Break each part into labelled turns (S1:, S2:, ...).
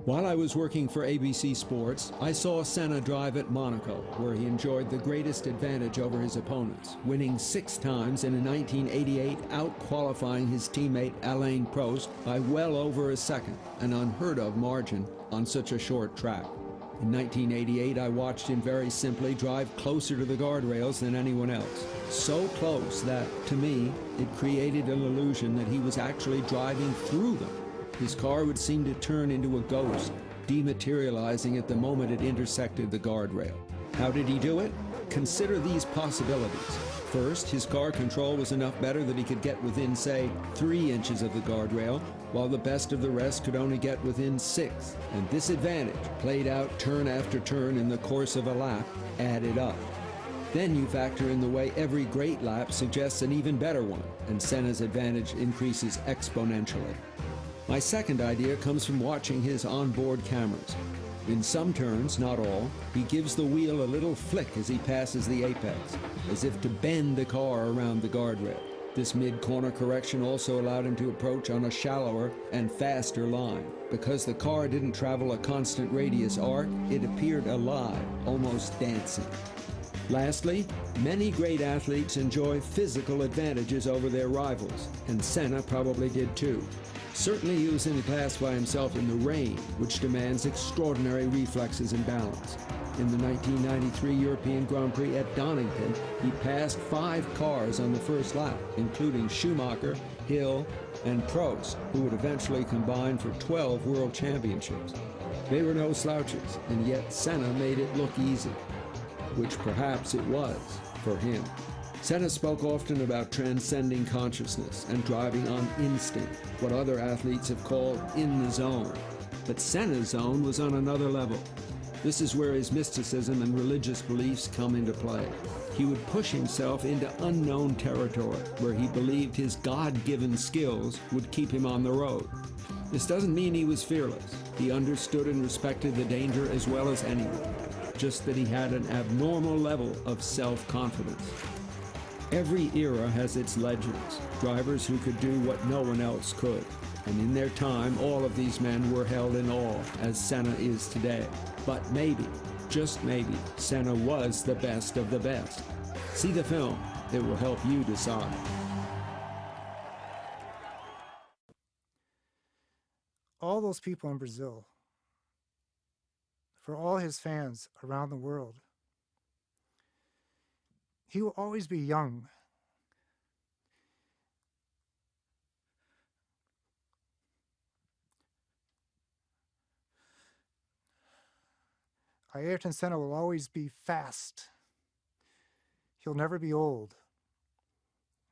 S1: While I was working for ABC Sports, I saw Senna drive at Monaco, where he enjoyed the greatest advantage over his opponents, winning 6 times and in 1988 out-qualifying his teammate Alain Prost by well over a second, an unheard-of margin on such a short track. In 1988, I watched him very simply drive closer to the guardrails than anyone else. So close that, to me, it created an illusion that he was actually driving through them. His car would seem to turn into a ghost, dematerializing at the moment it intersected the guardrail. How did he do it? Consider these possibilities. First, his car control was enough better that he could get within, say, 3 inches of the guardrail, while the best of the rest could only get within 6. And this advantage, played out turn after turn in the course of a lap, added up. Then you factor in the way every great lap suggests an even better one, and Senna's advantage increases exponentially. My second idea comes from watching his onboard cameras. In some turns, not all, he gives the wheel a little flick as he passes the apex, as if to bend the car around the guardrail. This mid-corner correction also allowed him to approach on a shallower and faster line. Because the car didn't travel a constant radius arc, it appeared alive, almost dancing. Lastly, many great athletes enjoy physical advantages over their rivals, and Senna probably did too. Certainly he was in a class by himself in the rain, which demands extraordinary reflexes and balance. In the 1993 European Grand Prix at Donington, he passed 5 cars on the first lap, including Schumacher, Hill, and Prost, who would eventually combine for 12 world championships. They were no slouches, and yet Senna made it look easy, which perhaps it was for him. Senna spoke often about transcending consciousness and driving on instinct, what other athletes have called in the zone. But Senna's zone was on another level. This is where his mysticism and religious beliefs come into play. He would push himself into unknown territory where he believed his God-given skills would keep him on the road. This doesn't mean he was fearless. He understood and respected the danger as well as anyone, just that he had an abnormal level of self-confidence. Every era has its legends, drivers who could do what no one else could. And in their time, all of these men were held in awe, as Senna is today. But maybe, just maybe, Senna was the best of the best. See the film. It will help you decide.
S2: All those people in Brazil, for all his fans around the world, he will always be young. Ayrton Senna will always be fast. He'll never be old.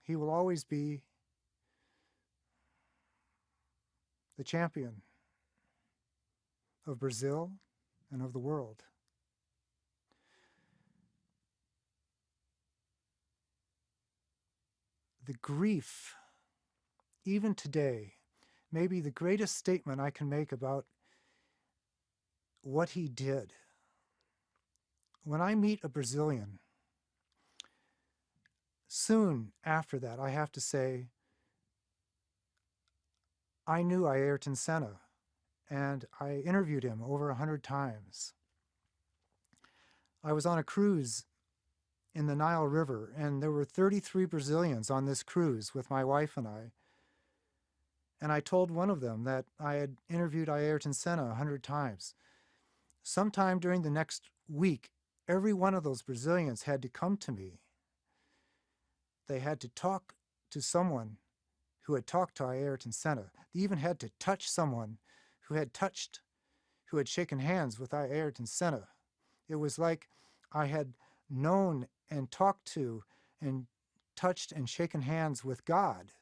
S2: He will always be the champion of Brazil and of the world. The grief, even today, may be the greatest statement I can make about what he did. When I meet a Brazilian, soon after that, I have to say, I knew Ayrton Senna, and I interviewed him over 100 times. I was on a cruise in the Nile River, and there were 33 Brazilians on this cruise with my wife and I. And I told one of them that I had interviewed Ayrton Senna 100 times. Sometime during the next week, every one of those Brazilians had to come to me. They had to talk to someone who had talked to Ayrton Senna. They even had to touch someone who had shaken hands with Ayrton Senna. It was like I had known and talked to and touched and shaken hands with God.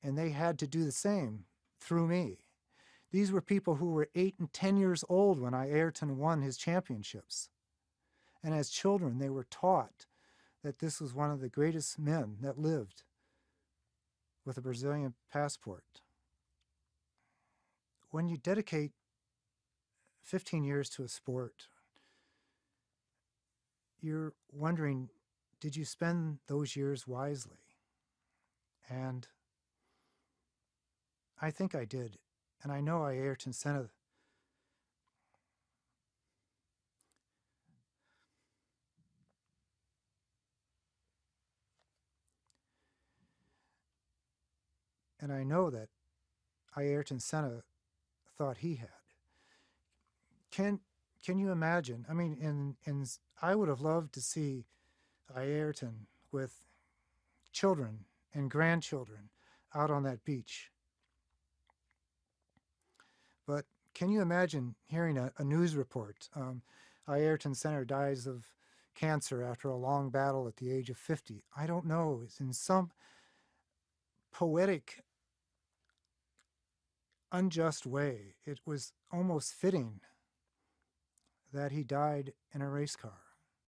S2: And they had to do the same through me. These were people who were 8 and 10 years old when Ayrton won his championships. And as children, they were taught that this was one of the greatest men that lived with a Brazilian passport. When you dedicate 15 years to a sport, you're wondering, did you spend those years wisely? And I think I did. And I know Ayrton Senna and I know that Ayrton Senna thought he had. Can can you imagine? I mean, I would have loved to see Ayrton with children and grandchildren out on that beach. But can you imagine hearing a news report? Ayrton Senna dies of cancer after a long battle at the age of 50. I don't know. It's in some poetic, unjust way. It was almost fitting that he died in a race car.